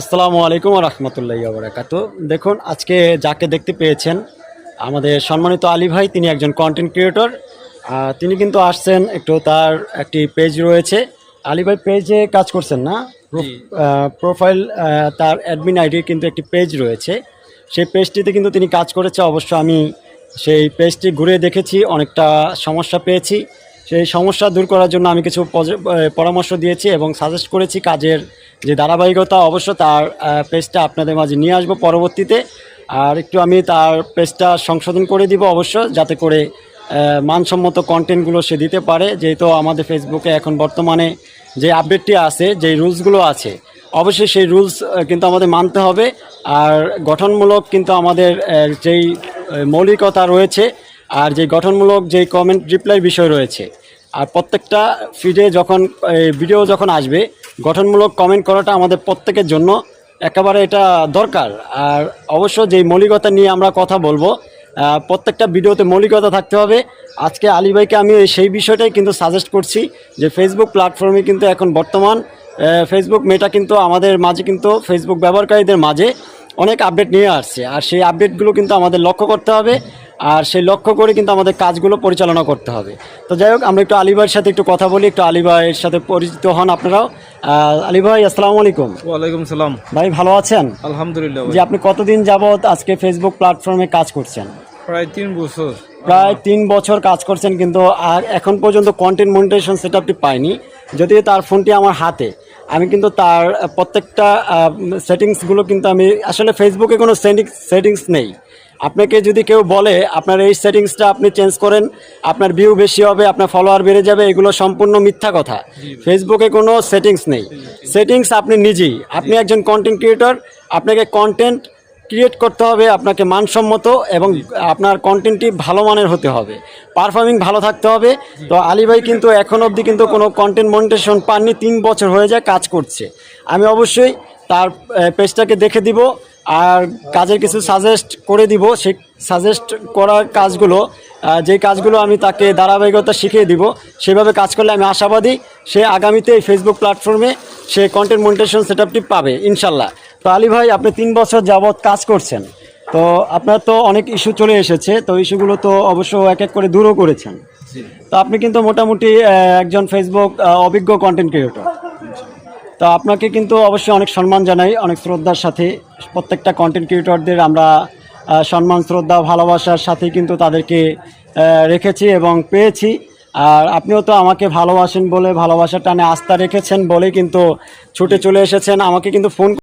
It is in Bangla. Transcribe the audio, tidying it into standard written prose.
আসসালামু আলাইকুম রহমতুল্লাহি ওয়া বারাকাতু। দেখুন আজকে যাকে দেখতে পেয়েছেন আমাদের সম্মানিত আলী ভাই, তিনি একজন কন্টেন্ট ক্রিয়েটর। তিনি কিন্তু আসছেন, একটু তার একটি পেজ রয়েছে। আলী ভাই পেজে কাজ করছেন না? প্রোফাইল, তার অ্যাডমিন আইডির কিন্তু একটি পেজ রয়েছে। সেই পেজটিতে কিন্তু তিনি কাজ করেছে। অবশ্য আমি সেই পেজটি ঘুরে দেখেছি, অনেকটা সমস্যা পেয়েছি। সেই সমস্যা দূর করার জন্য আমি কিছু পরামর্শ দিয়েছি এবং সাজেস্ট করেছি কাজের যে ধারাবাহিকতা। অবশ্য তার পেজটা আপনাদের মাঝে নিয়ে আসবো পরবর্তীতে। আর একটু আমি তার পেজটা সংশোধন করে দিব অবশ্য, যাতে করে মানসম্মত কন্টেন্টগুলো সে দিতে পারে। যেহেতু আমাদের ফেসবুকে এখন বর্তমানে যে আপডেটটি আছে, যে রুলসগুলো আছে, অবশ্যই সেই রুলস কিন্তু আমাদের মানতে হবে। আর গঠনমূলক কিন্তু আমাদের যেই মৌলিকতা রয়েছে, আর যে গঠনমূলক যেই কমেন্ট রিপ্লাই বিষয় রয়েছে, আর প্রত্যেকটা ফিডে যখন ভিডিও যখন আসবে, গঠনমূলক কমেন্ট করাটা আমাদের প্রত্যেকের জন্য একেবারে এটা দরকার। আর অবশ্য যেই মৌলিকতা নিয়ে আমরা কথা বলবো, প্রত্যেকটা ভিডিওতে মৌলিকতা থাকতে হবে। আজকে আলী ভাইকে আমি সেই বিষয়টাই কিন্তু সাজেস্ট করছি যে ফেসবুক প্ল্যাটফর্মে কিন্তু এখন বর্তমান ফেসবুক মেটা কিন্তু আমাদের মাঝে, কিন্তু ফেসবুক ব্যবহারকারীদের মাঝে অনেক আপডেট নিয়ে আসছে। আর সেই আপডেটগুলো কিন্তু আমাদের লক্ষ্য করতে হবে, আর সেই লক্ষ্য করে কিন্তু আমাদের কাজগুলো পরিচালনা করতে হবে। তো যাই হোক, আমরা একটু আলী ভাইয়ের সাথে একটু কথা বলি, একটু আলী ভাইয়ের সাথে পরিচিত হন আপনারাও। আলী ভাই, আসসালামু আলাইকুম। ওয়ালাইকুম সালাম। ভাই ভালো আছেন? আলহামদুলিল্লাহ। যে আপনি কতদিন যাবত আজকে ফেসবুক প্ল্যাটফর্মে কাজ করছেন? প্রায় 3 বছর। প্রায় 3 বছর কাজ করছেন, কিন্তু আর এখন পর্যন্ত কন্টেন্ট মনিটাইজেশন সেটআপটি পাইনি। যদিও তার ফোনটি আমার হাতে, আমি কিন্তু তার প্রত্যেকটা সেটিংসগুলো কিন্তু আমি আসলে ফেসবুকে কোনো সেটিংস নেই। আপনাকে যদি কেউ বলে আপনার এই সেটিংসটা আপনি চেঞ্জ করেন, আপনার ভিউ বেশি হবে, আপনার ফলোয়ার বেড়ে যাবে, এগুলো সম্পূর্ণ মিথ্যা কথা। ফেসবুকে কোনো সেটিংস নেই। সেটিংস আপনি নিজেই, আপনি একজন কন্টেন্ট ক্রিয়েটর, আপনাকে কন্টেন্ট ক্রিয়েট করতে হবে, আপনাকে মানসম্মত, এবং আপনার কন্টেন্টটি ভালো মানের হতে হবে, পারফর্মিং ভালো থাকতে হবে। তো আলী ভাই কিন্তু এখন অবধি কিন্তু কোনো কন্টেন্ট মনিটাইজেশন পাননি, 3 বছর হয়ে যায় কাজ করছে। আমি অবশ্যই তার পেজটাকে দেখে দিব, আর কাজের কিছু সাজেস্ট করে দিব। সেই সাজেস্ট করার কাজগুলো, যে কাজগুলো আমি তাকে ধারাবাহিকতা শিখিয়ে দিব, সেভাবে কাজ করলে আমি আশাবাদী সে আগামীতে এই ফেসবুক প্ল্যাটফর্মে সে কন্টেন্ট মনিটাইজেশন সেটআপটি পাবে ইনশাল্লাহ। তো আলী ভাই, আপনি 3 বছর যাবৎ কাজ করছেন, তো আপনার তো অনেক ইস্যু চলে এসেছে, তো ইস্যুগুলো তো অবশ্য এক এক করে দূরও করেছেন। তো আপনি কিন্তু মোটামুটি একজন ফেসবুক অভিজ্ঞ কন্টেন্ট ক্রিয়েটর। তো আপনাকে কিন্তু অবশ্যই অনেক সম্মান জানাই, অনেক শ্রদ্ধার সাথে। প্রত্যেকটা কন্টেন্ট ক্রিয়েটরদের আমরা সম্মান, শ্রদ্ধা, ভালোবাসার সাথে কিন্তু তাদেরকে রেখেছি এবং পেয়েছি। আর আপনিও তো আমাকে ভালোবাসেন বলে, ভালোবাসার টানে আস্থা রেখেছেন বলে কিন্তু ছুটে চলে এসেছেন। আমাকে কিন্তু ফোন